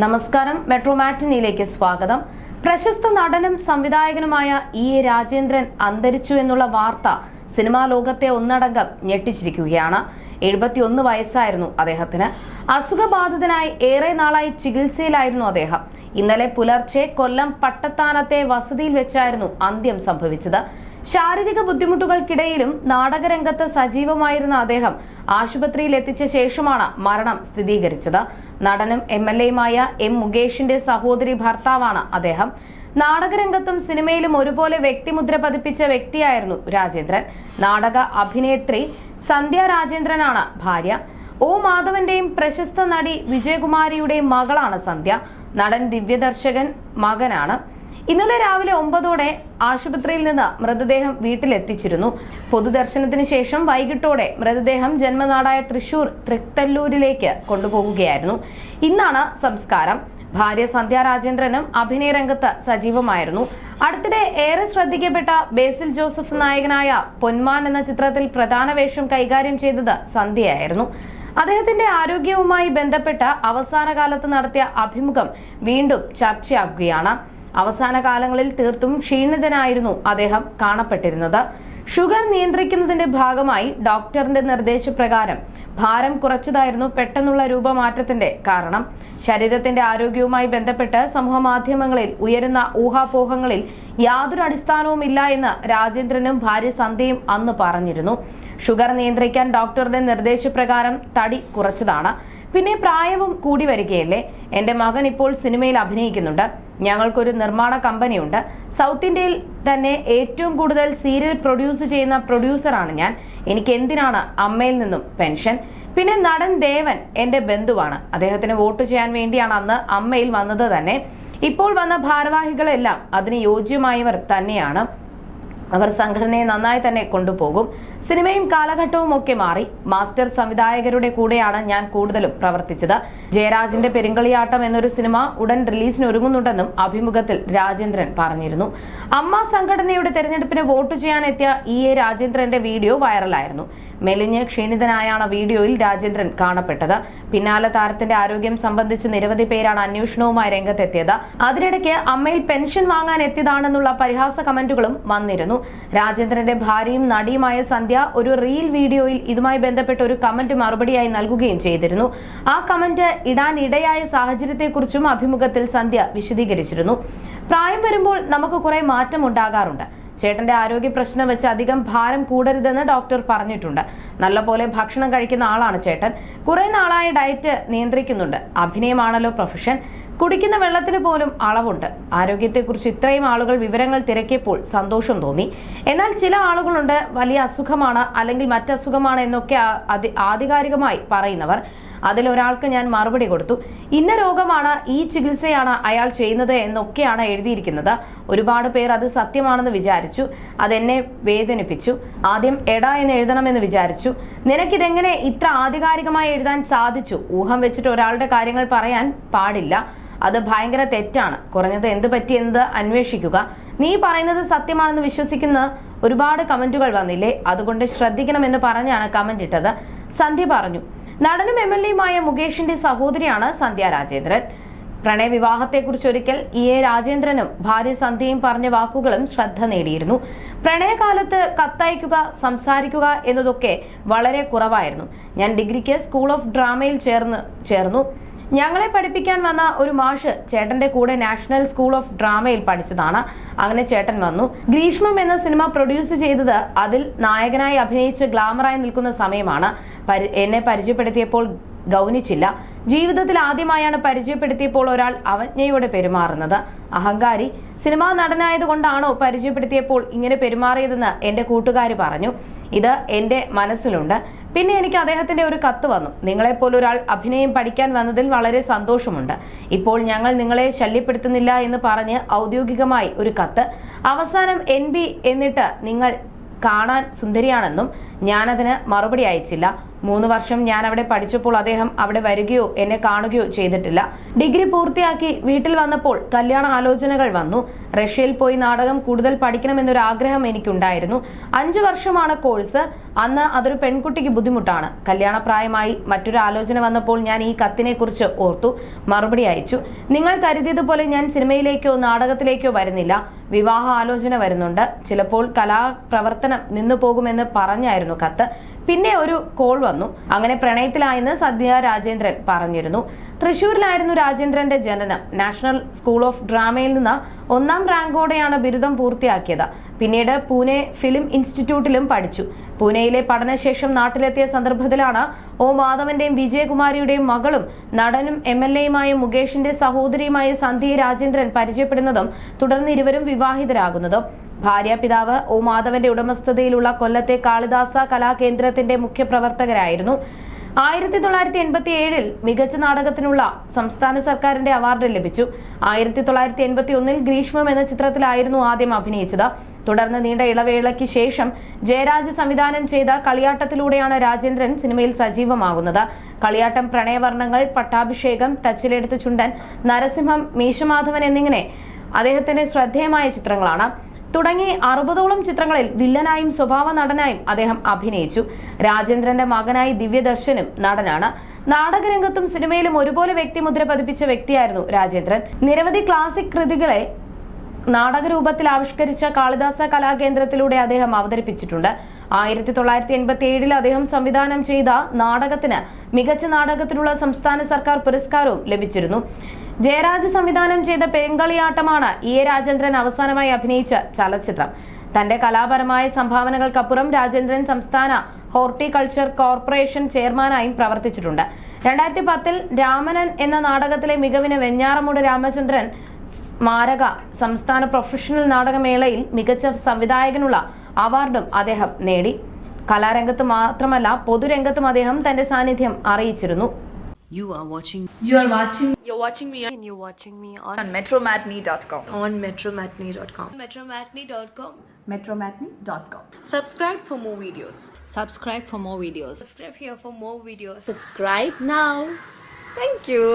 നമസ്കാരം, മെട്രോ മാറ്റിനിയിലേക്ക് സ്വാഗതം. പ്രശസ്ത നടനും സംവിധായകനുമായ E.A. രാജേന്ദ്രൻ അന്തരിച്ചു എന്നുള്ള വാർത്ത സിനിമാ ലോകത്തെ ഒന്നടങ്കം ഞെട്ടിച്ചിരിക്കുകയാണ്. 71 വയസ്സായിരുന്നു അദ്ദേഹത്തിന്. അസുഖബാധിതനായി ഏറെ നാളായി ചികിത്സയിലായിരുന്നു അദ്ദേഹം. ഇന്നലെ പുലർച്ചെ കൊല്ലം പട്ടത്താനത്തെ വസതിയിൽ വെച്ചായിരുന്നു അന്ത്യം സംഭവിച്ചത്. ശാരീരിക ബുദ്ധിമുട്ടുകൾക്കിടയിലും നാടകരംഗത്ത് സജീവമായിരുന്ന അദ്ദേഹം ആശുപത്രിയിൽ എത്തിച്ച ശേഷമാണ് മരണം സ്ഥിരീകരിച്ചത്. നടനും MLAയുമായ M. മുകേഷിന്റെ സഹോദരി ഭർത്താവാണ് അദ്ദേഹം. നാടകരംഗത്തും സിനിമയിലും ഒരുപോലെ വ്യക്തിമുദ്ര പതിപ്പിച്ച വ്യക്തിയായിരുന്നു രാജേന്ദ്രൻ. നാടക അഭിനേത്രി സന്ധ്യ രാജേന്ദ്രനാണ് ഭാര്യ. O. മാധവന്റെയും പ്രശസ്ത നടി വിജയകുമാരിയുടെയും മകളാണ് സന്ധ്യ. നടൻ ദിവ്യദർശകൻ മകനാണ്. ഇന്നലെ രാവിലെ 9 ആശുപത്രിയിൽ നിന്ന് മൃതദേഹം വീട്ടിലെത്തിച്ചിരുന്നു. പൊതുദർശനത്തിന് ശേഷം വൈകിട്ടോടെ മൃതദേഹം ജന്മനാടായ തൃശൂർ തൃത്തല്ലൂരിലേക്ക് കൊണ്ടുപോകുകയായിരുന്നു. ഇന്നാണ് സംസ്കാരം. ഭാര്യ സന്ധ്യ രാജേന്ദ്രനും അഭിനയ രംഗത്ത് സജീവമായിരുന്നു. അടുത്തിടെ ഏറെ ശ്രദ്ധിക്കപ്പെട്ട ബേസിൽ ജോസഫ് നായകനായ പൊന്മാൻ എന്ന ചിത്രത്തിൽ പ്രധാന വേഷം കൈകാര്യം ചെയ്തത് സന്ധ്യയായിരുന്നു. അദ്ദേഹത്തിന്റെ ആരോഗ്യവുമായി ബന്ധപ്പെട്ട അവസാന കാലത്ത് നടത്തിയ അഭിമുഖം വീണ്ടും ചർച്ചയാകുകയാണ്. അവസാന കാലങ്ങളിൽ തീർത്തും ക്ഷീണിതനായിരുന്നു അദ്ദേഹം കാണപ്പെട്ടിരുന്നത്. ഷുഗർ നിയന്ത്രിക്കുന്നതിന്റെ ഭാഗമായി ഡോക്ടറിന്റെ നിർദ്ദേശപ്രകാരം ഭാരം കുറച്ചതായിരുന്നു പെട്ടെന്നുള്ള രൂപമാറ്റത്തിന്റെ കാരണം. ശരീരത്തിന്റെ ആരോഗ്യവുമായി ബന്ധപ്പെട്ട് സമൂഹ മാധ്യമങ്ങളിൽ ഉയരുന്ന ഊഹാപോഹങ്ങളിൽ യാതൊരു അടിസ്ഥാനവുമില്ല എന്ന് രാജേന്ദ്രനും ഭാര്യ സന്ധ്യയും അന്ന് പറഞ്ഞിരുന്നു. ഷുഗർ നിയന്ത്രിക്കാൻ ഡോക്ടറുടെ നിർദ്ദേശപ്രകാരം തടി കുറച്ചതാണ്. പിന്നെ പ്രായവും കൂടി വരികയല്ലേ. എന്റെ മകൻ ഇപ്പോൾ സിനിമയിൽ അഭിനയിക്കുന്നുണ്ട്. ഞങ്ങൾക്കൊരു നിർമ്മാണ കമ്പനിയുണ്ട്. സൗത്ത് ഇന്ത്യയിൽ തന്നെ ഏറ്റവും കൂടുതൽ സീരിയൽ പ്രൊഡ്യൂസ് ചെയ്യുന്ന പ്രൊഡ്യൂസറാണ് ഞാൻ. എനിക്ക് എന്തിനാണ് അമ്മയിൽ നിന്നും പെൻഷൻ? പിന്നെ നടൻ ദേവൻ എന്റെ ബന്ധുവാണ്. അദ്ദേഹത്തിന് വോട്ട് ചെയ്യാൻ വേണ്ടിയാണ് അന്ന് അമ്മയിൽ വന്നത് തന്നെ. ഇപ്പോൾ വന്ന ഭാരവാഹികളെല്ലാം അതിന് യോജ്യമായവർ തന്നെയാണ്. അവർ സംഘടനയെ നന്നായി തന്നെ കൊണ്ടുപോകും. സിനിമയും കാലഘട്ടവും ഒക്കെ മാറി. മാസ്റ്റർ സംവിധായകരുടെ കൂടെയാണ് ഞാൻ കൂടുതലും പ്രവർത്തിച്ചത്. ജയരാജിന്റെ പെരിങ്കളിയാട്ടം എന്നൊരു സിനിമ ഉടൻ റിലീസിന് ഒരുങ്ങുന്നുണ്ടെന്നും അഭിമുഖത്തിൽ രാജേന്ദ്രൻ പറഞ്ഞിരുന്നു. അമ്മ സംഘടനയുടെ തെരഞ്ഞെടുപ്പിന് വോട്ട് ചെയ്യാനെത്തിയ E.A. രാജേന്ദ്രന്റെ വീഡിയോ വൈറലായിരുന്നു. മെലിഞ്ഞ് ക്ഷീണിതനായാണ് വീഡിയോയിൽ രാജേന്ദ്രൻ കാണപ്പെട്ടത്. പിന്നാലെ താരത്തിന്റെ ആരോഗ്യം സംബന്ധിച്ച് നിരവധി പേരാണ് അന്വേഷണവുമായി രംഗത്തെത്തിയത്. അതിനിടയ്ക്ക് അമ്മയിൽ പെൻഷൻ വാങ്ങാൻ എത്തിയതാണെന്നുള്ള പരിഹാസ കമന്റുകളും വന്നിരുന്നു. രാജേന്ദ്രന്റെ ഭാര്യയും നടിയുമായ സന്ധ്യ ഒരു റീൽ വീഡിയോയിൽ ഇതുമായി ബന്ധപ്പെട്ട ഒരു കമന്റ് മറുപടിയായി നൽകുകയും ചെയ്തിരുന്നു. ആ കമന്റ് ഇടാനിടയായ സാഹചര്യത്തെക്കുറിച്ചും അഭിമുഖത്തിൽ സന്ധ്യ വിശദീകരിച്ചിരുന്നു. പ്രായം വരുമ്പോൾ നമുക്ക് കുറെ മാറ്റം ഉണ്ടാകാറുണ്ട്. ചേട്ടന്റെ ആരോഗ്യ പ്രശ്നം വെച്ച് അധികം ഭാരം കൂടരുതെന്ന് ഡോക്ടർ പറഞ്ഞിട്ടുണ്ട്. നല്ലപോലെ ഭക്ഷണം കഴിക്കുന്ന ആളാണ് ചേട്ടൻ. കുറെ നാളായി ഡയറ്റ് നിയന്ത്രിക്കുന്നുണ്ട്. അഭിനയമാണല്ലോ പ്രൊഫഷൻ. കുടിക്കുന്ന വെള്ളത്തിന് പോലും അളവുണ്ട്. ആരോഗ്യത്തെക്കുറിച്ച് ഇത്രയും ആളുകൾ വിവരങ്ങൾ തിരക്കിയപ്പോൾ സന്തോഷം തോന്നി. എന്നാൽ ചില ആളുകളുണ്ട് വലിയ അസുഖമാണ് അല്ലെങ്കിൽ മറ്റസുഖമാണ് എന്നൊക്കെ ആധികാരികമായി പറയുന്നവർ. അതിലൊരാൾക്ക് ഞാൻ മറുപടി കൊടുത്തു. ഇന്ന രോഗമാണ്, ഈ ചികിത്സയാണ് അയാൾ ചെയ്യുന്നത് എന്നൊക്കെയാണ് എഴുതിയിരിക്കുന്നത്. ഒരുപാട് പേർ അത് സത്യമാണെന്ന് വിചാരിച്ചു. അതെന്നെ വേദനിപ്പിച്ചു. ആദ്യം എടാ എന്ന് എഴുതണമെന്ന് വിചാരിച്ചു. നിനക്കിതെങ്ങനെ ഇത്ര ആധികാരികമായി എഴുതാൻ സാധിച്ചു? ഊഹം വെച്ചിട്ട് ഒരാളുടെ കാര്യങ്ങൾ പറയാൻ പാടില്ല. അത് ഭയങ്കര തെറ്റാണ്. കുറഞ്ഞത് എന്ത് പറ്റിയെന്നത് അന്വേഷിക്കുക. നീ പറയുന്നത് സത്യമാണെന്ന് വിശ്വസിക്കുന്ന ഒരുപാട് കമന്റുകൾ വന്നില്ലേ? അതുകൊണ്ട് ശ്രദ്ധിക്കണമെന്ന് പറഞ്ഞാണ് കമന്റ് ഇട്ടത്. സന്ധ്യ പറഞ്ഞു. നടനും MLAയുമായ മുകേഷിന്റെ സഹോദരിയാണ് സന്ധ്യ രാജേന്ദ്രൻ. പ്രണയവിവാഹത്തെക്കുറിച്ച് ഒരിക്കൽ E.A. രാജേന്ദ്രനും ഭാര്യ സന്ധ്യയും പറഞ്ഞ വാക്കുകളും ശ്രദ്ധ നേടിയിരുന്നു. പ്രണയകാലത്ത് കത്തയക്കുക, സംസാരിക്കുക എന്നതൊക്കെ വളരെ കുറവായിരുന്നു. ഞാൻ ഡിഗ്രിക്ക് സ്കൂൾ ഓഫ് ഡ്രാമയിൽ ചേർന്നു. ഞങ്ങളെ പഠിപ്പിക്കാൻ വന്ന ഒരു മാഷ് ചേട്ടന്റെ കൂടെ നാഷണൽ സ്കൂൾ ഓഫ് ഡ്രാമയിൽ പഠിച്ചതാണ്. അങ്ങനെ ചേട്ടൻ വന്നു. ഗ്രീഷ്മം എന്ന സിനിമ പ്രൊഡ്യൂസ് ചെയ്തത് അതിൽ നായകനായി അഭിനയിച്ച് ഗ്ലാമറായി നിൽക്കുന്ന സമയമാണ്. എന്നെ പരിചയപ്പെടുത്തിയപ്പോൾ ഗൗനിച്ചില്ല. ജീവിതത്തിൽ ആദ്യമായാണ് പരിചയപ്പെടുത്തിയപ്പോൾ ഒരാൾ അവജ്ഞയോടെ പെരുമാറുന്നത്. അഹങ്കാരി. സിനിമാ നടനായതുകൊണ്ടാണോ പരിചയപ്പെടുത്തിയപ്പോൾ ഇങ്ങനെ പെരുമാറിയതെന്ന് എന്റെ കൂട്ടുകാർ പറഞ്ഞു. ഇത് എന്റെ മനസ്സിലുണ്ട്. പിന്നെ എനിക്ക് അദ്ദേഹത്തിന്റെ ഒരു കത്ത് വന്നു. നിങ്ങളെപ്പോലെ ഒരാൾ അഭിനയം പഠിക്കാൻ വന്നതിൽ വളരെ സന്തോഷമുണ്ട്. ഇപ്പോൾ ഞങ്ങൾ നിങ്ങളെ ശല്യപ്പെടുത്തുന്നില്ല എന്ന് പറഞ്ഞ് ഔദ്യോഗികമായി ഒരു കത്ത്. അവസാനം NB എന്നിട്ട് നിങ്ങൾ കാണാൻ സുന്ദരിയാണെന്നും. ഞാനതിന് മറുപടി അയച്ചില്ല. 3 വർഷം ഞാൻ അവിടെ പഠിച്ചപ്പോൾ അദ്ദേഹം അവിടെ വരികയോ എന്നെ കാണുകയോ ചെയ്തിട്ടില്ല. ഡിഗ്രി പൂർത്തിയാക്കി വീട്ടിൽ വന്നപ്പോൾ കല്യാണ ആലോചനകൾ വന്നു. റഷ്യയിൽ പോയി നാടകം കൂടുതൽ പഠിക്കണമെന്നൊരു ആഗ്രഹം എനിക്കുണ്ടായിരുന്നു. 5 വർഷമാണ് കോഴ്സ്. അന്ന് അതൊരു പെൺകുട്ടിക്ക് ബുദ്ധിമുട്ടാണ്. കല്യാണപ്രായമായി മറ്റൊരു ആലോചന വന്നപ്പോൾ ഞാൻ ഈ കത്തിനെ കുറിച്ച് ഓർത്തു. മറുപടി അയച്ചു. നിങ്ങൾ കരുതിയതുപോലെ ഞാൻ സിനിമയിലേക്കോ നാടകത്തിലേക്കോ വരുന്നില്ല. വിവാഹ ആലോചന വരുന്നുണ്ട്. ചിലപ്പോൾ കലാപ്രവർത്തനം നിന്നു പോകുമെന്ന് പറഞ്ഞായിരുന്നു കത്ത്. പിന്നെ ഒരു കോൾ വന്നു. അങ്ങനെ പ്രണയത്തിലായെന്ന് സന്ധ്യ രാജേന്ദ്രൻ പറഞ്ഞിരുന്നു. തൃശൂരിലായിരുന്നു രാജേന്ദ്രന്റെ ജനനം. നാഷണൽ സ്കൂൾ ഓഫ് ഡ്രാമയിൽ നിന്ന് 1ാം റാങ്കോടെയാണ് ബിരുദം പൂർത്തിയാക്കിയത്. പിന്നീട് പൂനെ ഫിലിം ഇൻസ്റ്റിറ്റ്യൂട്ടിലും പഠിച്ചു. പൂനെയിലെ പഠനശേഷം നാട്ടിലെത്തിയ സന്ദർഭത്തിലാണ് ഒ മാധവന്റെയും വിജയകുമാരിയുടെയും മകളും നടനും MLA-യുമായ മുകേഷിന്റെ സഹോദരിയുമായ സന്ധ്യ രാജേന്ദ്രൻ പരിചയപ്പെടുന്നതും തുടർന്ന് ഇരുവരും വിവാഹിതരാകുന്നതും. ഭാര്യാപിതാവ് ഒ മാധവന്റെ ഉടമസ്ഥതയിലുള്ള കൊല്ലത്തെ കാളിദാസ കലാകേന്ദ്രത്തിന്റെ മുഖ്യപ്രവർത്തകരായിരുന്നു. 1987 മികച്ച നാടകത്തിനുള്ള സംസ്ഥാന സർക്കാരിന്റെ അവാർഡ് ലഭിച്ചു. 1981 ഗ്രീഷ്മം എന്ന ചിത്രത്തിലായിരുന്നു ആദ്യം അഭിനയിച്ചത്. തുടർന്ന് നീണ്ട ഇളവേളയ്ക്ക് ശേഷം ജയരാജ് സംവിധാനം ചെയ്ത കളിയാട്ടത്തിലൂടെയാണ് രാജേന്ദ്രൻ സിനിമയിൽ സജീവമാകുന്നത്. കളിയാട്ടം, പ്രണയവർണ്ണങ്ങൾ, പട്ടാഭിഷേകം, തച്ചിലെടുത്ത് ചുണ്ടൻ, നരസിംഹം, മീശമാധവൻ എന്നിങ്ങനെ അദ്ദേഹത്തിന്റെ ശ്രദ്ധേയമായ ചിത്രങ്ങളാണ്. തുടങ്ങി 60ഓളം ചിത്രങ്ങളിൽ വില്ലനായും സ്വഭാവ നടനായും അദ്ദേഹം അഭിനയിച്ചു. രാജേന്ദ്രന്റെ മകനായി ദിവ്യദർശനും നടനാണ്. നാടകരംഗത്തും സിനിമയിലും ഒരുപോലെ വ്യക്തിമുദ്ര പതിപ്പിച്ച വ്യക്തിയായിരുന്നു രാജേന്ദ്രൻ. നിരവധി ക്ലാസിക് കൃതികളെ നാടകരൂപത്തിൽ ആവിഷ്കരിച്ച കാളിദാസ കലാകേന്ദ്രത്തിലൂടെ അദ്ദേഹം അവതരിപ്പിച്ചിട്ടുണ്ട്. 1987 അദ്ദേഹം സംവിധാനം ചെയ്ത നാടകത്തിന് മികച്ച നാടകത്തിനുള്ള സംസ്ഥാന സർക്കാർ പുരസ്കാരവും ലഭിച്ചിരുന്നു. ജയരാജ് സംവിധാനം ചെയ്ത പെരുങ്കളിയാട്ടമാണ് E. A. രാജേന്ദ്രൻ അവസാനമായി അഭിനയിച്ച ചലച്ചിത്രം. തന്റെ കലാപരമായ സംഭാവനകൾക്കപ്പുറം രാജേന്ദ്രൻ സംസ്ഥാന ഹോർട്ടികൾച്ചർ കോർപ്പറേഷൻ ചെയർമാനായും പ്രവർത്തിച്ചിട്ടുണ്ട്. 2010 രാമനൻ എന്ന നാടകത്തിലെ മികവിന് വെഞ്ഞാറമൂട് രാമചന്ദ്രൻ സ്മാരക സംസ്ഥാന പ്രൊഫഷണൽ നാടകമേളയിൽ മികച്ച സംവിധായകനുള്ള അവാർഡും അദ്ദേഹം നേടി. കലാരംഗത്ത് മാത്രമല്ല പൊതുരംഗത്തും അദ്ദേഹം തന്റെ സാന്നിധ്യം അറിയിച്ചിരുന്നു. You're watching me on metromatney.com. on metromatney.com. metromatney.com. Subscribe for more videos. Subscribe for more videos. Subscribe here for more videos. Subscribe now. Thank you.